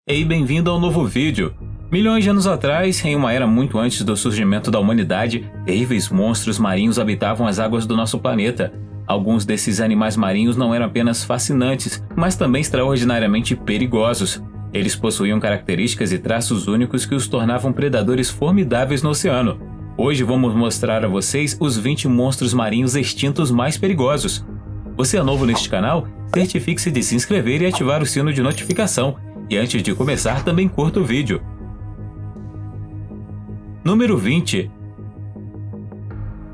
Ei, bem-vindo ao novo vídeo! Milhões de anos atrás, em uma era muito antes do surgimento da humanidade, terríveis monstros marinhos habitavam as águas do nosso planeta. Alguns desses animais marinhos não eram apenas fascinantes, mas também extraordinariamente perigosos. Eles possuíam características e traços únicos que os tornavam predadores formidáveis no oceano. Hoje vamos mostrar a vocês os 20 monstros marinhos extintos mais perigosos. Você é novo neste canal? Certifique-se de se inscrever e ativar o sino de notificação. E antes de começar, também curta o vídeo. Número 20.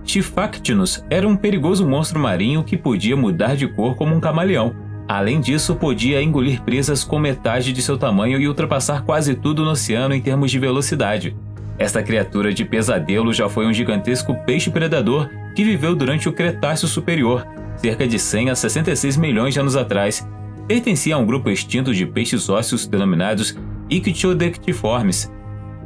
Schifactinus era um perigoso monstro marinho que podia mudar de cor como um camaleão. Além disso, podia engolir presas com metade de seu tamanho e ultrapassar quase tudo no oceano em termos de velocidade. Esta criatura de pesadelo já foi um gigantesco peixe predador que viveu durante o Cretáceo Superior, cerca de 100 a 66 milhões de anos atrás. Pertencia a um grupo extinto de peixes ósseos denominados Ictiodectiformes.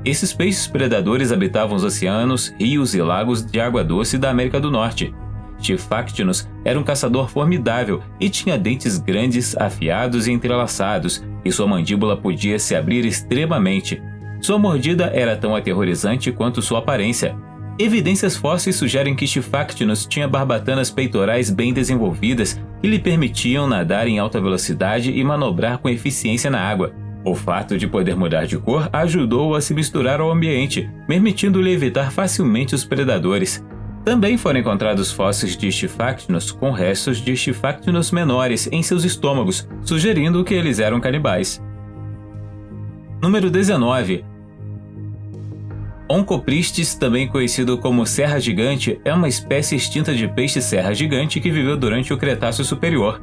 Esses peixes predadores habitavam os oceanos, rios e lagos de água doce da América do Norte. Schifactinus era um caçador formidável e tinha dentes grandes, afiados e entrelaçados, e sua mandíbula podia se abrir extremamente. Sua mordida era tão aterrorizante quanto sua aparência. Evidências fósseis sugerem que Schifactinus tinha barbatanas peitorais bem desenvolvidas que lhe permitiam nadar em alta velocidade e manobrar com eficiência na água. O fato de poder mudar de cor ajudou-o a se misturar ao ambiente, permitindo-lhe evitar facilmente os predadores. Também foram encontrados fósseis de Schifactinus com restos de Schifactinus menores em seus estômagos, sugerindo que eles eram canibais. Número 19. Oncopristis, também conhecido como serra gigante, é uma espécie extinta de peixe serra gigante que viveu durante o Cretáceo Superior.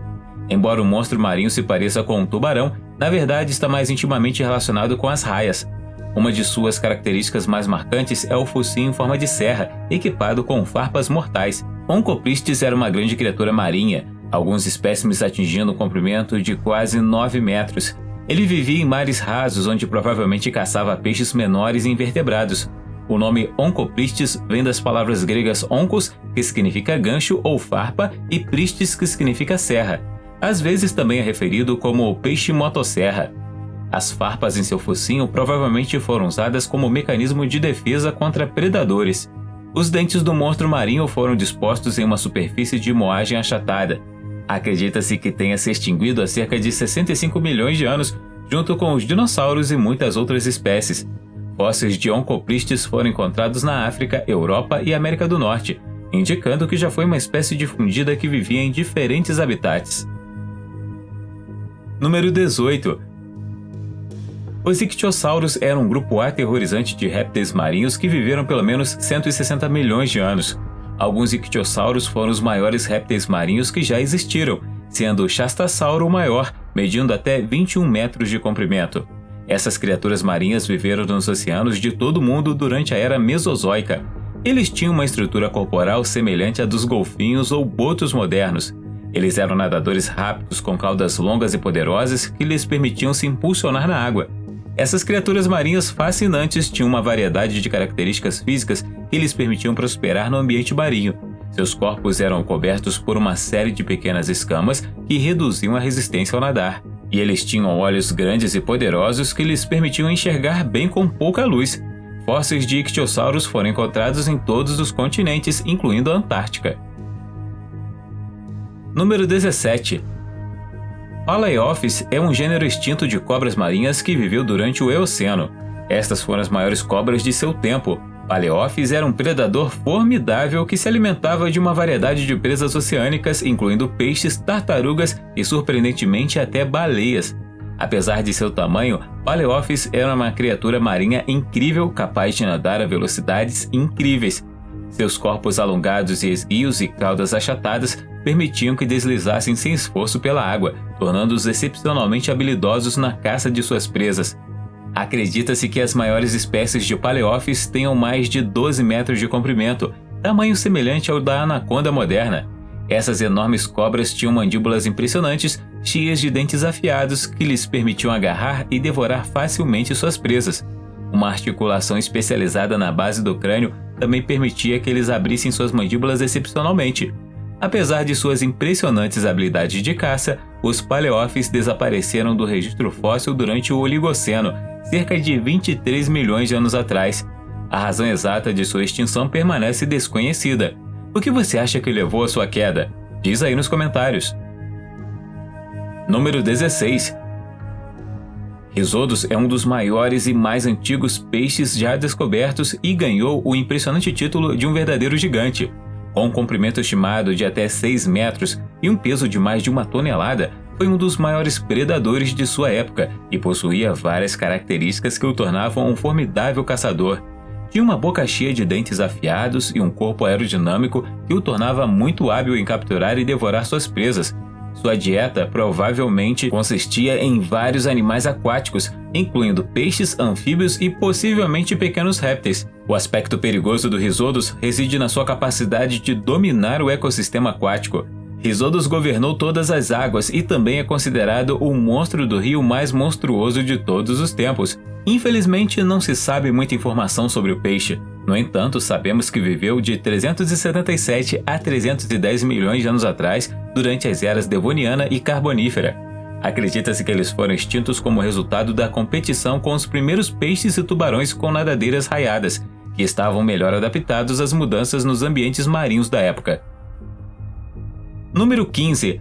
Embora o monstro marinho se pareça com um tubarão, na verdade está mais intimamente relacionado com as raias. Uma de suas características mais marcantes é o focinho em forma de serra, equipado com farpas mortais. Oncopristis era uma grande criatura marinha, alguns espécimes atingindo um comprimento de quase 9 metros. Ele vivia em mares rasos, onde provavelmente caçava peixes menores e invertebrados. O nome Oncopristis vem das palavras gregas onkos, que significa gancho ou farpa, e pristis, que significa serra. Às vezes também é referido como o peixe motosserra. As farpas em seu focinho provavelmente foram usadas como mecanismo de defesa contra predadores. Os dentes do monstro marinho foram dispostos em uma superfície de moagem achatada. Acredita-se que tenha se extinguido há cerca de 65 milhões de anos, junto com os dinossauros e muitas outras espécies. Fósseis de Oncopristis foram encontrados na África, Europa e América do Norte, indicando que já foi uma espécie difundida que vivia em diferentes habitats. Número 18. Os ictiossauros eram um grupo aterrorizante de répteis marinhos que viveram pelo menos 160 milhões de anos. Alguns ictiossauros foram os maiores répteis marinhos que já existiram, sendo o Shastasauro o maior, medindo até 21 metros de comprimento. Essas criaturas marinhas viveram nos oceanos de todo o mundo durante a Era Mesozoica. Eles tinham uma estrutura corporal semelhante à dos golfinhos ou botos modernos. Eles eram nadadores rápidos com caudas longas e poderosas que lhes permitiam se impulsionar na água. Essas criaturas marinhas fascinantes tinham uma variedade de características físicas que lhes permitiam prosperar no ambiente marinho. Seus corpos eram cobertos por uma série de pequenas escamas que reduziam a resistência ao nadar. E eles tinham olhos grandes e poderosos que lhes permitiam enxergar bem com pouca luz. Fósseis de ictiossauros foram encontrados em todos os continentes, incluindo a Antártica. Número 17. Palaeophis é um gênero extinto de cobras marinhas que viveu durante o Eoceno. Estas foram as maiores cobras de seu tempo. Palaeophis era um predador formidável que se alimentava de uma variedade de presas oceânicas, incluindo peixes, tartarugas e, surpreendentemente, até baleias. Apesar de seu tamanho, Palaeophis era uma criatura marinha incrível, capaz de nadar a velocidades incríveis. Seus corpos alongados e esguios e caudas achatadas permitiam que deslizassem sem esforço pela água, tornando-os excepcionalmente habilidosos na caça de suas presas. Acredita-se que as maiores espécies de Palaeophis tenham mais de 12 metros de comprimento, tamanho semelhante ao da anaconda moderna. Essas enormes cobras tinham mandíbulas impressionantes, cheias de dentes afiados que lhes permitiam agarrar e devorar facilmente suas presas. Uma articulação especializada na base do crânio também permitia que eles abrissem suas mandíbulas excepcionalmente. Apesar de suas impressionantes habilidades de caça, os paleófis desapareceram do registro fóssil durante o Oligoceno, cerca de 23 milhões de anos atrás. A razão exata de sua extinção permanece desconhecida. O que você acha que levou à sua queda? Diz aí nos comentários. Número 16. Risodus é um dos maiores e mais antigos peixes já descobertos e ganhou o impressionante título de um verdadeiro gigante. Com um comprimento estimado de até 6 metros e um peso de mais de 1 tonelada, foi um dos maiores predadores de sua época e possuía várias características que o tornavam um formidável caçador. Tinha uma boca cheia de dentes afiados e um corpo aerodinâmico que o tornava muito hábil em capturar e devorar suas presas. Sua dieta provavelmente consistia em vários animais aquáticos, incluindo peixes, anfíbios e possivelmente pequenos répteis. O aspecto perigoso do Risodus reside na sua capacidade de dominar o ecossistema aquático. Risodus governou todas as águas e também é considerado o monstro do rio mais monstruoso de todos os tempos. Infelizmente, não se sabe muita informação sobre o peixe. No entanto, sabemos que viveu de 377 a 310 milhões de anos atrás, durante as eras Devoniana e Carbonífera. Acredita-se que eles foram extintos como resultado da competição com os primeiros peixes e tubarões com nadadeiras raiadas, que estavam melhor adaptados às mudanças nos ambientes marinhos da época. Número 15.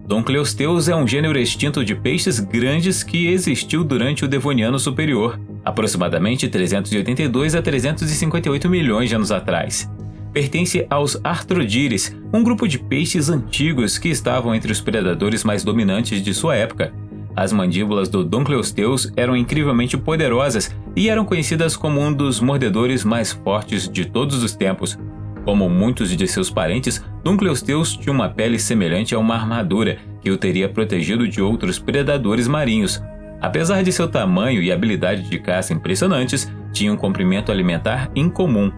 Dunkleosteus é um gênero extinto de peixes grandes que existiu durante o Devoniano Superior, aproximadamente 382 a 358 milhões de anos atrás. Pertence aos Artrodires, um grupo de peixes antigos que estavam entre os predadores mais dominantes de sua época. As mandíbulas do Dunkleosteus eram incrivelmente poderosas e eram conhecidas como um dos mordedores mais fortes de todos os tempos. Como muitos de seus parentes, Dunkleosteus tinha uma pele semelhante a uma armadura que o teria protegido de outros predadores marinhos. Apesar de seu tamanho e habilidade de caça impressionantes, tinha um comprimento alimentar incomum.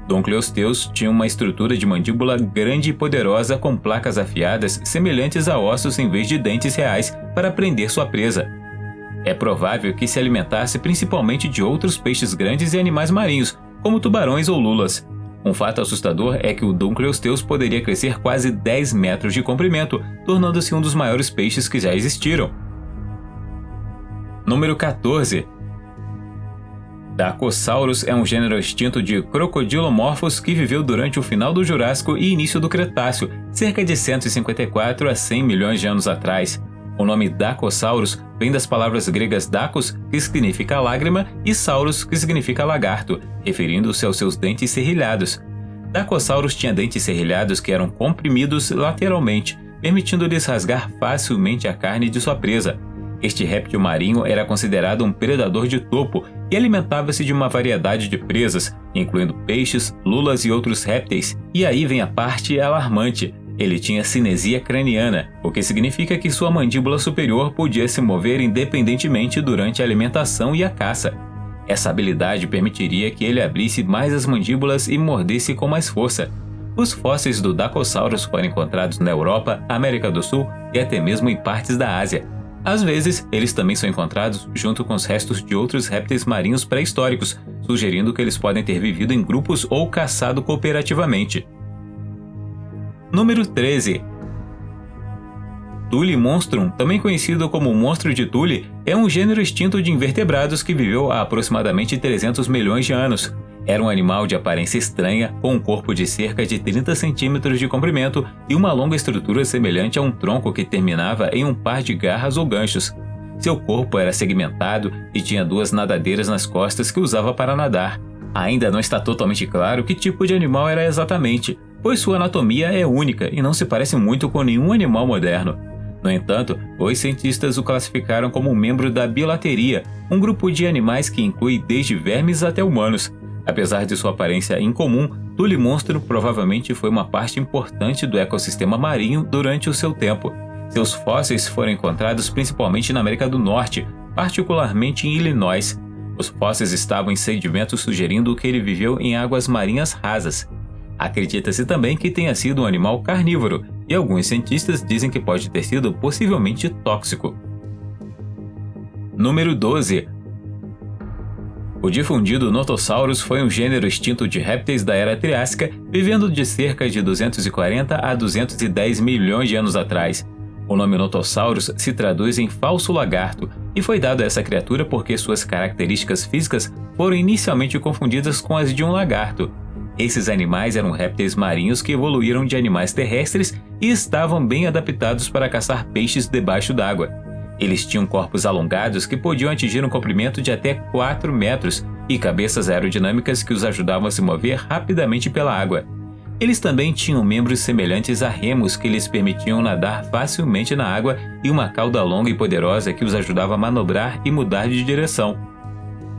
Dunkleosteus tinha uma estrutura de mandíbula grande e poderosa com placas afiadas semelhantes a ossos em vez de dentes reais para prender sua presa. É provável que se alimentasse principalmente de outros peixes grandes e animais marinhos, como tubarões ou lulas. Um fato assustador é que o Dunkleosteus poderia crescer quase 10 metros de comprimento, tornando-se um dos maiores peixes que já existiram. Número 14. Dacosaurus é um gênero extinto de crocodilomorfos que viveu durante o final do Jurássico e início do Cretáceo, cerca de 154 a 100 milhões de anos atrás. O nome Dacosaurus vem das palavras gregas dakos, que significa lágrima, e saurus, que significa lagarto, referindo-se aos seus dentes serrilhados. Dacosaurus tinha dentes serrilhados que eram comprimidos lateralmente, permitindo-lhes rasgar facilmente a carne de sua presa. Este réptil marinho era considerado um predador de topo e alimentava-se de uma variedade de presas, incluindo peixes, lulas e outros répteis. E aí vem a parte alarmante. Ele tinha cinesia craniana, o que significa que sua mandíbula superior podia se mover independentemente durante a alimentação e a caça. Essa habilidade permitiria que ele abrisse mais as mandíbulas e mordesse com mais força. Os fósseis do Dacosaurus foram encontrados na Europa, América do Sul e até mesmo em partes da Ásia. Às vezes, eles também são encontrados junto com os restos de outros répteis marinhos pré-históricos, sugerindo que eles podem ter vivido em grupos ou caçado cooperativamente. Número 13. Thule monstrum, também conhecido como monstro de Thule, é um gênero extinto de invertebrados que viveu há aproximadamente 300 milhões de anos. Era um animal de aparência estranha, com um corpo de cerca de 30 centímetros de comprimento e uma longa estrutura semelhante a um tronco que terminava em um par de garras ou ganchos. Seu corpo era segmentado e tinha 2 nadadeiras nas costas que usava para nadar. Ainda não está totalmente claro que tipo de animal era exatamente, pois sua anatomia é única e não se parece muito com nenhum animal moderno. No entanto, os cientistas o classificaram como um membro da bilateria, um grupo de animais que inclui desde vermes até humanos. Apesar de sua aparência incomum, Thule monstro provavelmente foi uma parte importante do ecossistema marinho durante o seu tempo. Seus fósseis foram encontrados principalmente na América do Norte, particularmente em Illinois. Os fósseis estavam em sedimentos sugerindo que ele viveu em águas marinhas rasas. Acredita-se também que tenha sido um animal carnívoro, e alguns cientistas dizem que pode ter sido possivelmente tóxico. Número 12. O difundido Notosaurus foi um gênero extinto de répteis da Era Triássica, vivendo de cerca de 240 a 210 milhões de anos atrás. O nome Notosaurus se traduz em falso lagarto e foi dado a essa criatura porque suas características físicas foram inicialmente confundidas com as de um lagarto. Esses animais eram répteis marinhos que evoluíram de animais terrestres e estavam bem adaptados para caçar peixes debaixo d'água. Eles tinham corpos alongados que podiam atingir um comprimento de até 4 metros e cabeças aerodinâmicas que os ajudavam a se mover rapidamente pela água. Eles também tinham membros semelhantes a remos que lhes permitiam nadar facilmente na água e uma cauda longa e poderosa que os ajudava a manobrar e mudar de direção.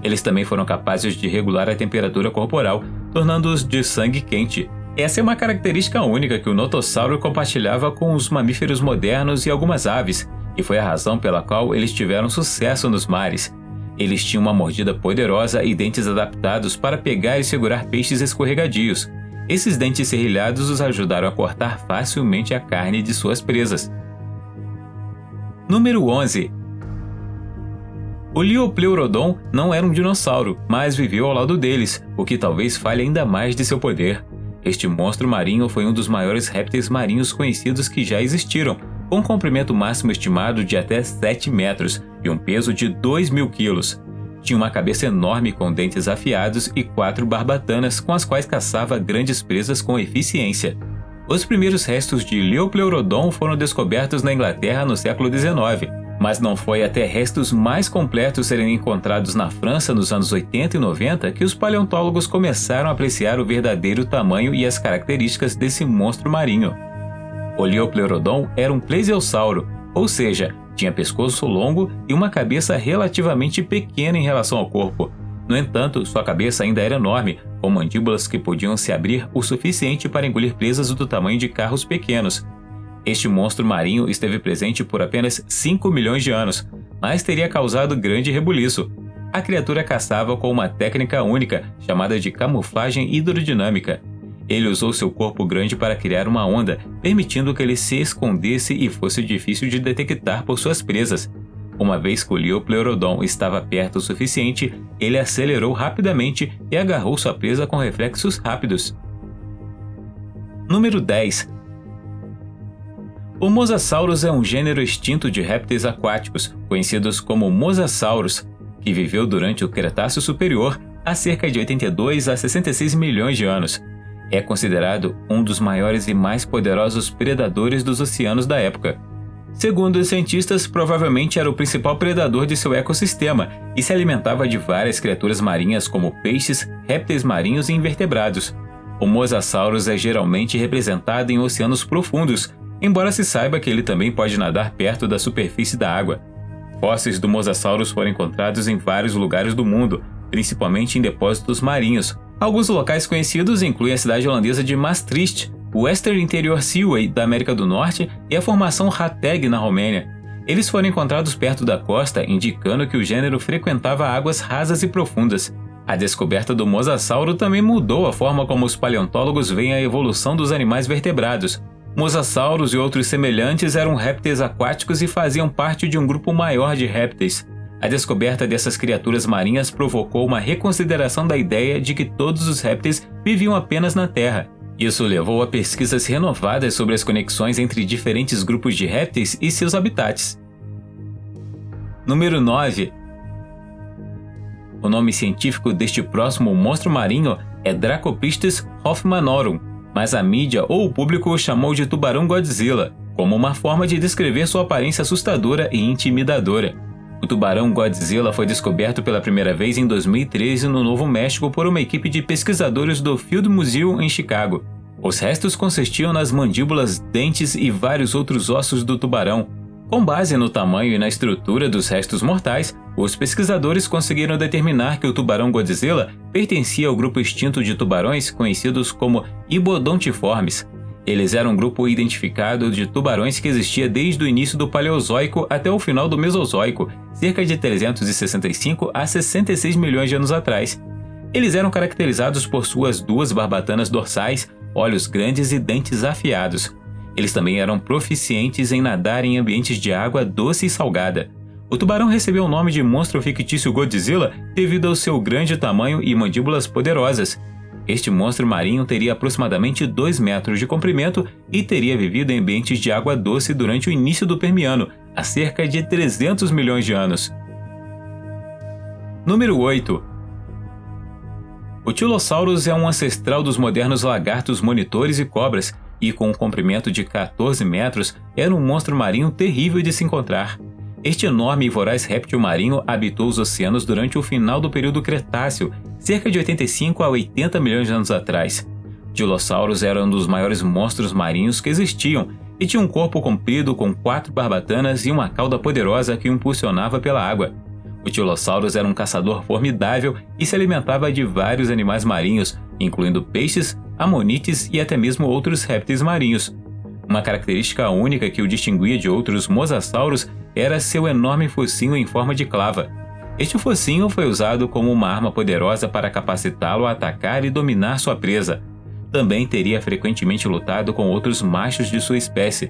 Eles também foram capazes de regular a temperatura corporal, tornando-os de sangue quente. Essa é uma característica única que o notossauro compartilhava com os mamíferos modernos e algumas aves, e foi a razão pela qual eles tiveram sucesso nos mares. Eles tinham uma mordida poderosa e dentes adaptados para pegar e segurar peixes escorregadios. Esses dentes serrilhados os ajudaram a cortar facilmente a carne de suas presas. Número 11. O Liopleurodon não era um dinossauro, mas viveu ao lado deles, o que talvez fale ainda mais de seu poder. Este monstro marinho foi um dos maiores répteis marinhos conhecidos que já existiram, com um comprimento máximo estimado de até 7 metros e um peso de 2.000 quilos. Tinha uma cabeça enorme com dentes afiados e 4 barbatanas com as quais caçava grandes presas com eficiência. Os primeiros restos de Liopleurodon foram descobertos na Inglaterra no século XIX, mas não foi até restos mais completos serem encontrados na França nos anos 80 e 90 que os paleontólogos começaram a apreciar o verdadeiro tamanho e as características desse monstro marinho. O Liopleurodon era um plesiosauro, ou seja, tinha pescoço longo e uma cabeça relativamente pequena em relação ao corpo. No entanto, sua cabeça ainda era enorme, com mandíbulas que podiam se abrir o suficiente para engolir presas do tamanho de carros pequenos. Este monstro marinho esteve presente por apenas 5 milhões de anos, mas teria causado grande rebuliço. A criatura caçava com uma técnica única, chamada de camuflagem hidrodinâmica. Ele usou seu corpo grande para criar uma onda, permitindo que ele se escondesse e fosse difícil de detectar por suas presas. Uma vez que o Liopleurodon estava perto o suficiente, ele acelerou rapidamente e agarrou sua presa com reflexos rápidos. Número 10. O Mosasaurus é um gênero extinto de répteis aquáticos, conhecidos como Mosasaurus, que viveu durante o Cretáceo Superior há cerca de 82 a 66 milhões de anos. É considerado um dos maiores e mais poderosos predadores dos oceanos da época. Segundo os cientistas, provavelmente era o principal predador de seu ecossistema e se alimentava de várias criaturas marinhas como peixes, répteis marinhos e invertebrados. O Mosasaurus é geralmente representado em oceanos profundos, embora se saiba que ele também pode nadar perto da superfície da água. Fósseis do Mosasaurus foram encontrados em vários lugares do mundo, principalmente em depósitos marinhos. Alguns locais conhecidos incluem a cidade holandesa de Maastricht, o Western Interior Seaway da América do Norte e a formação Rateg na Romênia. Eles foram encontrados perto da costa, indicando que o gênero frequentava águas rasas e profundas. A descoberta do Mosasauro também mudou a forma como os paleontólogos veem a evolução dos animais vertebrados. Mosasauros e outros semelhantes eram répteis aquáticos e faziam parte de um grupo maior de répteis. A descoberta dessas criaturas marinhas provocou uma reconsideração da ideia de que todos os répteis viviam apenas na Terra. Isso levou a pesquisas renovadas sobre as conexões entre diferentes grupos de répteis e seus habitats. Número 9. O nome científico deste próximo monstro marinho é Dracopristis hoffmannorum, mas a mídia ou o público o chamou de tubarão Godzilla, como uma forma de descrever sua aparência assustadora e intimidadora. O tubarão Godzilla foi descoberto pela primeira vez em 2013 no Novo México por uma equipe de pesquisadores do Field Museum em Chicago. Os restos consistiam nas mandíbulas, dentes e vários outros ossos do tubarão. Com base no tamanho e na estrutura dos restos mortais, os pesquisadores conseguiram determinar que o tubarão Godzilla pertencia ao grupo extinto de tubarões conhecidos como Ibodontiformes. Eles eram um grupo identificado de tubarões que existia desde o início do Paleozoico até o final do Mesozoico, cerca de 365 a 66 milhões de anos atrás. Eles eram caracterizados por suas 2 barbatanas dorsais, olhos grandes e dentes afiados. Eles também eram proficientes em nadar em ambientes de água doce e salgada. O tubarão recebeu o nome de monstro fictício Godzilla devido ao seu grande tamanho e mandíbulas poderosas. Este monstro marinho teria aproximadamente 2 metros de comprimento e teria vivido em ambientes de água doce durante o início do Permiano, há cerca de 300 milhões de anos. Número 8. O Tylosaurus é um ancestral dos modernos lagartos monitores e cobras, e com um comprimento de 14 metros, era um monstro marinho terrível de se encontrar. Este enorme e voraz réptil marinho habitou os oceanos durante o final do período Cretáceo, cerca de 85 a 80 milhões de anos atrás. O Tylosaurus era um dos maiores monstros marinhos que existiam e tinha um corpo comprido com 4 barbatanas e uma cauda poderosa que o impulsionava pela água. O Tylosaurus era um caçador formidável e se alimentava de vários animais marinhos, incluindo peixes, amonites e até mesmo outros répteis marinhos. Uma característica única que o distinguia de outros mosassauros era seu enorme focinho em forma de clava. Este focinho foi usado como uma arma poderosa para capacitá-lo a atacar e dominar sua presa. Também teria frequentemente lutado com outros machos de sua espécie.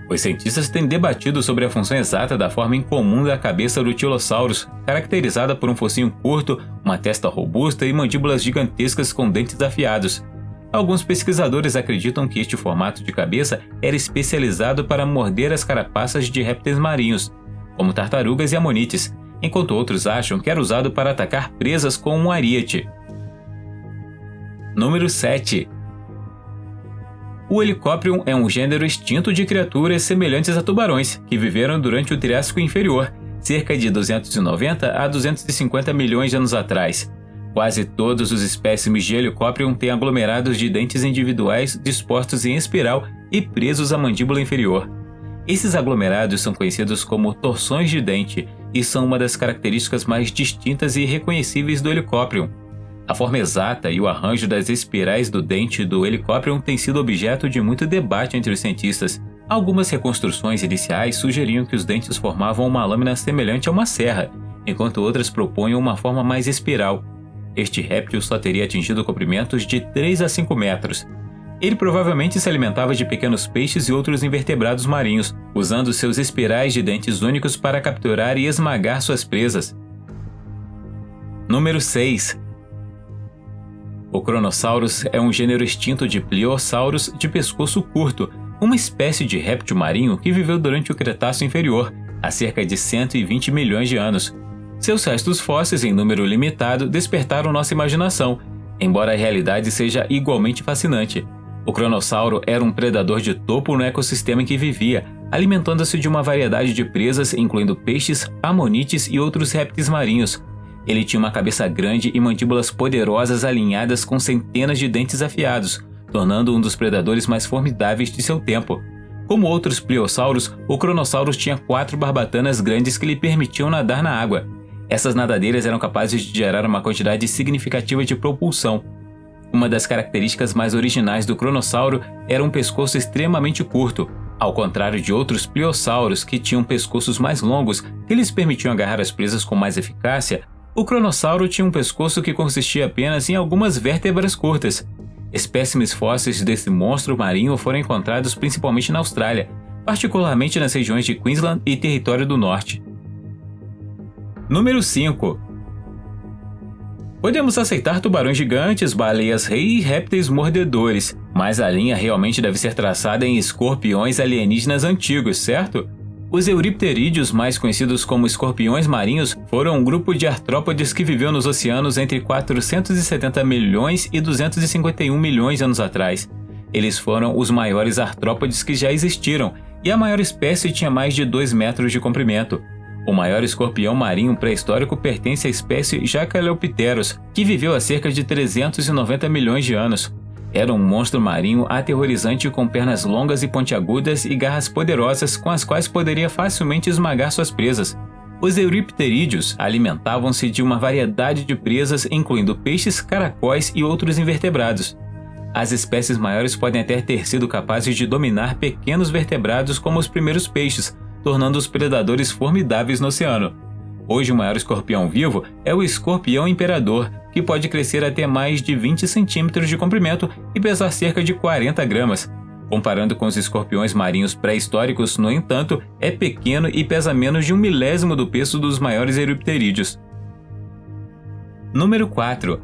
Os cientistas têm debatido sobre a função exata da forma incomum da cabeça do Tylosaurus, caracterizada por um focinho curto, uma testa robusta e mandíbulas gigantescas com dentes afiados. Alguns pesquisadores acreditam que este formato de cabeça era especializado para morder as carapaças de répteis marinhos, como tartarugas e amonites, enquanto outros acham que era usado para atacar presas com um ariete. Número 7. O Helicoprion é um gênero extinto de criaturas semelhantes a tubarões, que viveram durante o Triássico Inferior, cerca de 290 a 250 milhões de anos atrás. Quase todos os espécimes de Helicoprion têm aglomerados de dentes individuais dispostos em espiral e presos à mandíbula inferior. Esses aglomerados são conhecidos como torções de dente e são uma das características mais distintas e reconhecíveis do Helicoprion. A forma exata e o arranjo das espirais do dente do Helicoprion tem sido objeto de muito debate entre os cientistas. Algumas reconstruções iniciais sugeriam que os dentes formavam uma lâmina semelhante a uma serra, enquanto outras propunham uma forma mais espiral. Este réptil só teria atingido comprimentos de 3 a 5 metros. Ele provavelmente se alimentava de pequenos peixes e outros invertebrados marinhos, usando seus espirais de dentes únicos para capturar e esmagar suas presas. Número 6. O Kronosaurus é um gênero extinto de Pliosaurus de pescoço curto, uma espécie de réptil marinho que viveu durante o Cretáceo Inferior, há cerca de 120 milhões de anos. Seus restos fósseis em número limitado despertaram nossa imaginação, embora a realidade seja igualmente fascinante. O Kronossauro era um predador de topo no ecossistema em que vivia, alimentando-se de uma variedade de presas, incluindo peixes, amonites e outros répteis marinhos. Ele tinha uma cabeça grande e mandíbulas poderosas alinhadas com centenas de dentes afiados, tornando um dos predadores mais formidáveis de seu tempo. Como outros pliossauros, o Kronosaurus tinha 4 barbatanas grandes que lhe permitiam nadar na água. Essas nadadeiras eram capazes de gerar uma quantidade significativa de propulsão. Uma das características mais originais do Kronossauro era um pescoço extremamente curto. Ao contrário de outros pliossauros que tinham pescoços mais longos que lhes permitiam agarrar as presas com mais eficácia, o Kronossauro tinha um pescoço que consistia apenas em algumas vértebras curtas. Espécimes fósseis desse monstro marinho foram encontrados principalmente na Austrália, particularmente nas regiões de Queensland e Território do Norte. Número 5. Podemos aceitar tubarões gigantes, baleias-rei e répteis mordedores, mas a linha realmente deve ser traçada em escorpiões alienígenas antigos, certo? Os euripterídeos, mais conhecidos como escorpiões marinhos, foram um grupo de artrópodes que viveu nos oceanos entre 470 milhões e 251 milhões de anos atrás. Eles foram os maiores artrópodes que já existiram, e a maior espécie tinha mais de 2 metros de comprimento. O maior escorpião marinho pré-histórico pertence à espécie Jaccaleopteros, que viveu há cerca de 390 milhões de anos. Era um monstro marinho aterrorizante com pernas longas e pontiagudas e garras poderosas com as quais poderia facilmente esmagar suas presas. Os euripterídeos alimentavam-se de uma variedade de presas, incluindo peixes, caracóis e outros invertebrados. As espécies maiores podem até ter sido capazes de dominar pequenos vertebrados como os primeiros peixes, tornando-os predadores formidáveis no oceano. Hoje o maior escorpião vivo é o escorpião imperador, que pode crescer até mais de 20 centímetros de comprimento e pesar cerca de 40 gramas. Comparando com os escorpiões marinhos pré-históricos, no entanto, é pequeno e pesa menos de 1/1000 do peso dos maiores euripterídeos. Número 4.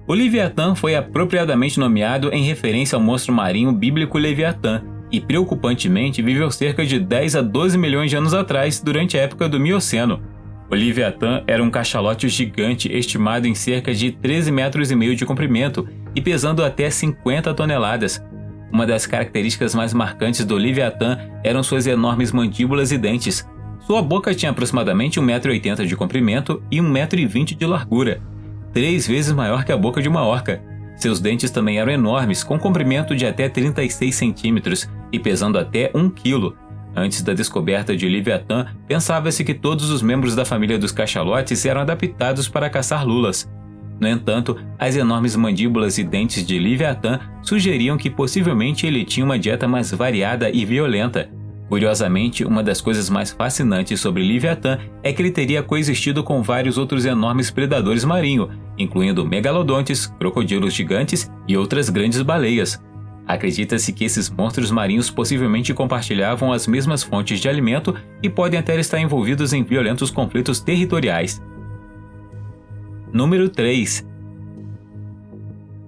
O Leviatã foi apropriadamente nomeado em referência ao monstro marinho bíblico Leviatã e, preocupantemente, viveu cerca de 10 a 12 milhões de anos atrás, durante a época do Mioceno. O Leviatã era um cachalote gigante estimado em cerca de 13,5 metros de comprimento e pesando até 50 toneladas. Uma das características mais marcantes do Leviatã eram suas enormes mandíbulas e dentes. Sua boca tinha aproximadamente 1,80 m de comprimento e 1,20 m de largura, 3 vezes maior que a boca de uma orca. Seus dentes também eram enormes, com comprimento de até 36 centímetros e pesando até 1 quilo. Antes da descoberta de Leviatã, pensava-se que todos os membros da família dos cachalotes eram adaptados para caçar lulas. No entanto, as enormes mandíbulas e dentes de Leviatã sugeriam que possivelmente ele tinha uma dieta mais variada e violenta. Curiosamente, uma das coisas mais fascinantes sobre Leviatã é que ele teria coexistido com vários outros enormes predadores marinhos, incluindo megalodontes, crocodilos gigantes e outras grandes baleias. Acredita-se que esses monstros marinhos possivelmente compartilhavam as mesmas fontes de alimento e podem até estar envolvidos em violentos conflitos territoriais. Número 3.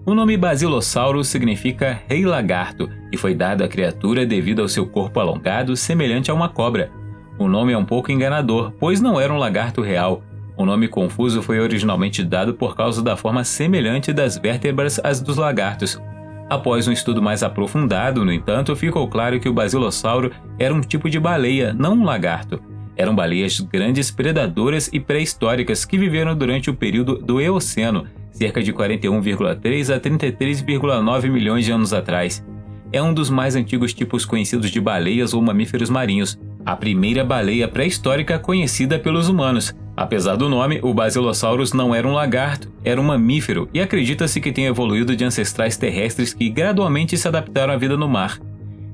O nome Basilossauro significa rei lagarto e foi dado à criatura devido ao seu corpo alongado semelhante a uma cobra. O nome é um pouco enganador, pois não era um lagarto real. O nome confuso foi originalmente dado por causa da forma semelhante das vértebras às dos lagartos. Após um estudo mais aprofundado, no entanto, ficou claro que o basilossauro era um tipo de baleia, não um lagarto. Eram baleias grandes predadoras e pré-históricas que viveram durante o período do Eoceno, cerca de 41,3 a 33,9 milhões de anos atrás. É um dos mais antigos tipos conhecidos de baleias ou mamíferos marinhos, a primeira baleia pré-histórica conhecida pelos humanos. Apesar do nome, o Basilosaurus não era um lagarto, era um mamífero e acredita-se que tenha evoluído de ancestrais terrestres que gradualmente se adaptaram à vida no mar.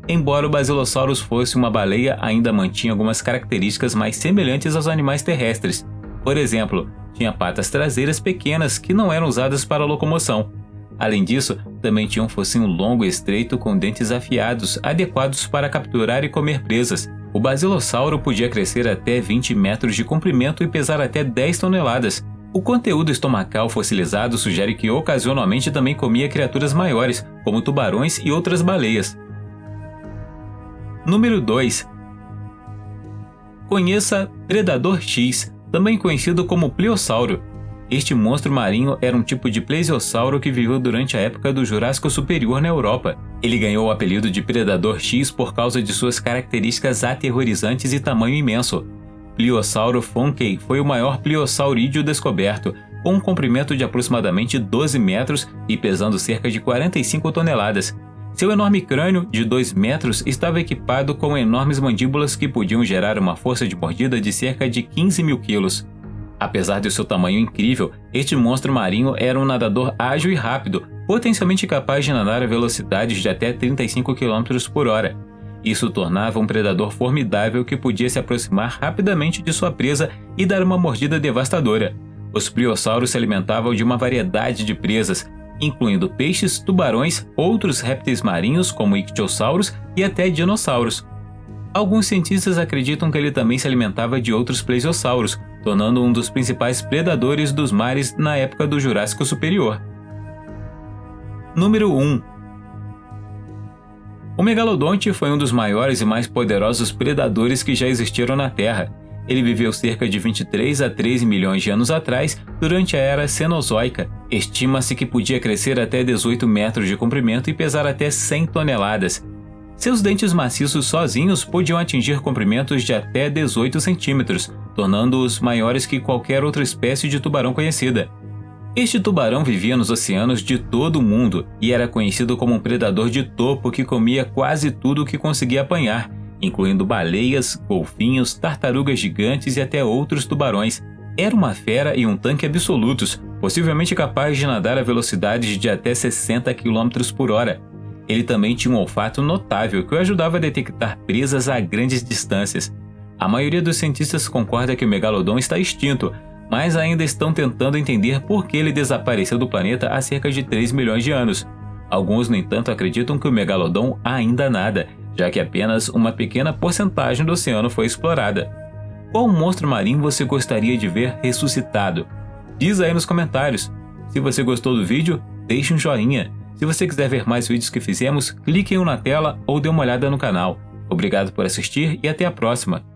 Embora o Basilosaurus fosse uma baleia, ainda mantinha algumas características mais semelhantes aos animais terrestres. Por exemplo, tinha patas traseiras pequenas que não eram usadas para locomoção. Além disso, também tinha um focinho longo e estreito com dentes afiados, adequados para capturar e comer presas. O basilossauro podia crescer até 20 metros de comprimento e pesar até 10 toneladas. O conteúdo estomacal fossilizado sugere que ocasionalmente também comia criaturas maiores, como tubarões e outras baleias. Número 2. Conheça Predador X, também conhecido como Pliossauro. Este monstro marinho era um tipo de plesiosauro que viveu durante a época do Jurássico Superior na Europa. Ele ganhou o apelido de Predador X por causa de suas características aterrorizantes e tamanho imenso. Pliossauro fonkei foi o maior pliosaurídeo descoberto, com um comprimento de aproximadamente 12 metros e pesando cerca de 45 toneladas. Seu enorme crânio, de 2 metros, estava equipado com enormes mandíbulas que podiam gerar uma força de mordida de cerca de 15 mil quilos. Apesar de seu tamanho incrível, este monstro marinho era um nadador ágil e rápido, potencialmente capaz de nadar a velocidades de até 35 km por hora. Isso o tornava um predador formidável que podia se aproximar rapidamente de sua presa e dar uma mordida devastadora. Os pliossauros se alimentavam de uma variedade de presas, incluindo peixes, tubarões, outros répteis marinhos como ictiossauros e até dinossauros. Alguns cientistas acreditam que ele também se alimentava de outros plesiosauros, tornando um dos principais predadores dos mares na época do Jurássico Superior. Número 1. O megalodonte foi um dos maiores e mais poderosos predadores que já existiram na Terra. Ele viveu cerca de 23 a 13 milhões de anos atrás, durante a Era Cenozoica. Estima-se que podia crescer até 18 metros de comprimento e pesar até 100 toneladas. Seus dentes maciços sozinhos podiam atingir comprimentos de até 18 centímetros, tornando-os maiores que qualquer outra espécie de tubarão conhecida. Este tubarão vivia nos oceanos de todo o mundo e era conhecido como um predador de topo que comia quase tudo o que conseguia apanhar, incluindo baleias, golfinhos, tartarugas gigantes e até outros tubarões. Era uma fera e um tanque absolutos, possivelmente capaz de nadar a velocidades de até 60 km por hora. Ele também tinha um olfato notável que o ajudava a detectar presas a grandes distâncias. A maioria dos cientistas concorda que o megalodon está extinto, mas ainda estão tentando entender por que ele desapareceu do planeta há cerca de 3 milhões de anos. Alguns, no entanto, acreditam que o megalodon ainda nada, já que apenas uma pequena porcentagem do oceano foi explorada. Qual monstro marinho você gostaria de ver ressuscitado? Diz aí nos comentários. Se você gostou do vídeo, deixe um joinha. Se você quiser ver mais vídeos que fizemos, clique em um na tela ou dê uma olhada no canal. Obrigado por assistir e até a próxima!